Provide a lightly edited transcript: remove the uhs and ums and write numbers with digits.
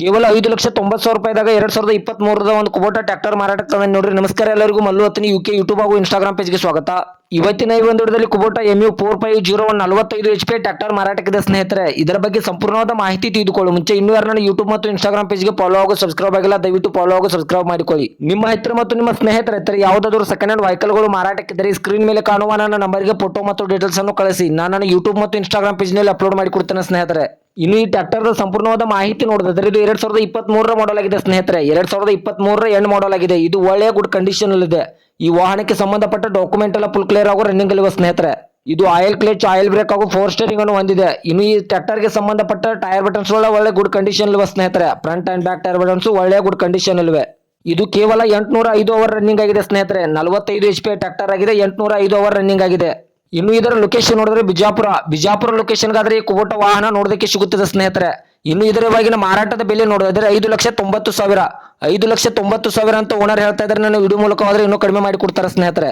ಕೇವಲ 5,90,000 ರೂಪಾಯಿದಾಗ 2023ರ ಒಂದು Kubota tractor ಮಾರಾಟಕ್ಕೆ ತಂದ ನೋಡ್ರಿ. ನಮಸ್ಕಾರ ಎಲ್ಲರಿಗೂ, ಮಲ್ಲು ಹತ್ತನಿ ಯುಕೆ ಯೂಟ್ಯೂಬ್ ಹಾಗೂ ಇನ್ಸ್ಟಾಗ್ರಾಮ್ ಪೇಜ್ಗೆ ಸ್ವಾಗತ. ಇವತ್ತಿನ ಈ ಒಂದು ವಿಡಿಯೋದಲ್ಲಿ ಕುಬೋಟಾ MU 4501 45 HP ಟ್ರ್ಯಾಕ್ಟರ್ ಮಾರಾಟಕ್ಕಿದೆ ಸ್ನೇಹಿತರೆ. ಇದರ ಬಗ್ಗೆ ಸಂಪೂರ್ಣವಾದ ಮಾಹಿತಿ ತಿಳಿದುಕೊಳ್ಳಿ ಮುಂಚೆ ಇನ್ನೂ ಯಾರು ನನ್ನ ಯೂಟ್ಯೂಬ್ ಮತ್ತು ಇನ್ಸ್ಟಾಗ್ರಾಮ್ ಪೇಜ್ಗೆ ಫಾಲೋ ಹಾಗೂ ಸಬ್ಸ್ಕ್ರೈಬ್ ಆಗಿಲ್ಲ, ದಯವಿಟ್ಟು ಫಾಲೋ ಹಾಗೂ ಸಬ್ಸ್ಕ್ರೈಬ್ ಮಾಡಿಕೊಳ್ಳಿ. ನಿಮ್ಮ ಹತ್ತಿರ ಮತ್ತು ನಿಮ್ಮ ಸ್ನೇಹಿತರ ಹತ್ತಿರ ಯಾವುದಾದರೂ ಸೆಕೆಂಡ್ ಹ್ಯಾಂಡ್ ವೆಹಿಕಲ್ಗಳು ಮಾರಾಟಕ್ಕಿದ್ದರೆ ಸ್ಕ್ರೀನ್ ಮೇಲೆ ಕಾಣುವ ನನ್ನ ನಂಬರ್ಗೆ ಫೋಟೋ ಮತ್ತು ಡೀಟೇಲ್ಸ್ ಅನ್ನು ಕಳಿಸಿ. ನಾನು ನನ್ನ ಯೂಟ್ಯೂಬ್ ಮತ್ತು ಇನ್ಸ್ಟಾಗ್ರಾಮ್ ಪೇಜ್ನಲ್ಲಿ ಅಪ್ಲೋಡ್ ಮಾಡಿಕೊಡ್ತೇನೆ ಸ್ನೇಹಿತರೆ. ಇನ್ನು ಈ ಟ್ರ್ಯಾಕ್ಟರ್ ಸಂಪೂರ್ಣವಾದ ಮಾಹಿತಿ ನೋಡಿದ್ರೆ ಇದು 2023ರ ಮಾಡಲ್ ಆಗಿದೆ ಸ್ನೇಹಿತರೆ. 2023ರ ಎಂಡ್ ಮಾಡಲ್ ಆಗಿದೆ. ಇದು ಒಳ್ಳೆಯ ಗುಡ್ ಕಂಡೀಷನ್ ಇದೆ. ಈ ವಾಹನಕ್ಕೆ ಸಂಬಂಧಪಟ್ಟ ಡಾಕ್ಯುಮೆಂಟ್ ಎಲ್ಲ ಫುಲ್ ಕ್ಲಿಯರ್ ಹಾಗೂ ರನ್ನಿಂಗ್ ಅಲ್ಲಿ ಸ್ನೇಹಿತರೆ. ಇದು ಆಯಿಲ್ ಕ್ಲಚ್, ಆಯಿಲ್ ಬ್ರೇಕ್ ಹಾಗೂ 4 ಸ್ಟೇರಿಂಗ್ ಅನ್ನು ಹೊಂದಿದೆ. ಇನ್ನು ಈ ಟ್ರ್ಯಾಕ್ಟರ್ಗೆ ಸಂಬಂಧಪಟ್ಟ ಟೈರ್ ಬಟನ್ಸ್ ಒಳ್ಳೆ ಗುಡ್ ಕಂಡೀಷನ್ ಇವೆ ಸ್ನೇಹಿತರೆ. Front and back tyre buttons ಒಳ್ಳೆಯ ಗುಡ್ ಕಂಡೀಷನ್ ಇವೆ. ಇದು ಕೇವಲ 805 ಅವರ್ ರನ್ನಿಂಗ್ ಆಗಿದೆ ಸ್ನೇಹಿತರೆ. 45 HP ಟ್ರ್ಯಾಕ್ಟರ್ ಆಗಿದೆ. 805 ಅವರ್ ರನ್ನಿಂಗ್ ಆಗಿದೆ. ಇನ್ನು ಇದರ ಲೊಕೇಶನ್ ನೋಡಿದ್ರೆ ಬಿಜಾಪುರ ಲೊಕೇಶನ್ಗಾದ್ರೆ ಈ ಕುಬೋಟಾ ವಾಹನ ನೋಡೋದಕ್ಕೆ ಸಿಗುತ್ತದೆ ಸ್ನೇಹಿತರೆ. ಇನ್ನು ಇದರ ಇವಾಗಿನ ಮಾರಾಟದ ಬೆಲೆ ನೋಡಿದ್ರೆ 5,90,000 5,90,000 ಅಂತ ಓನರ್ ಹೇಳ್ತಾ ಇದ್ದಾರೆ. ನಾನು ವಿಡಿಯೋ ಮೂಲಕ ಹೋದ್ರೆ ಇನ್ನೂ ಕಡಿಮೆ ಮಾಡಿ ಕೊಡ್ತಾರೆ ಸ್ನೇಹಿತರೆ.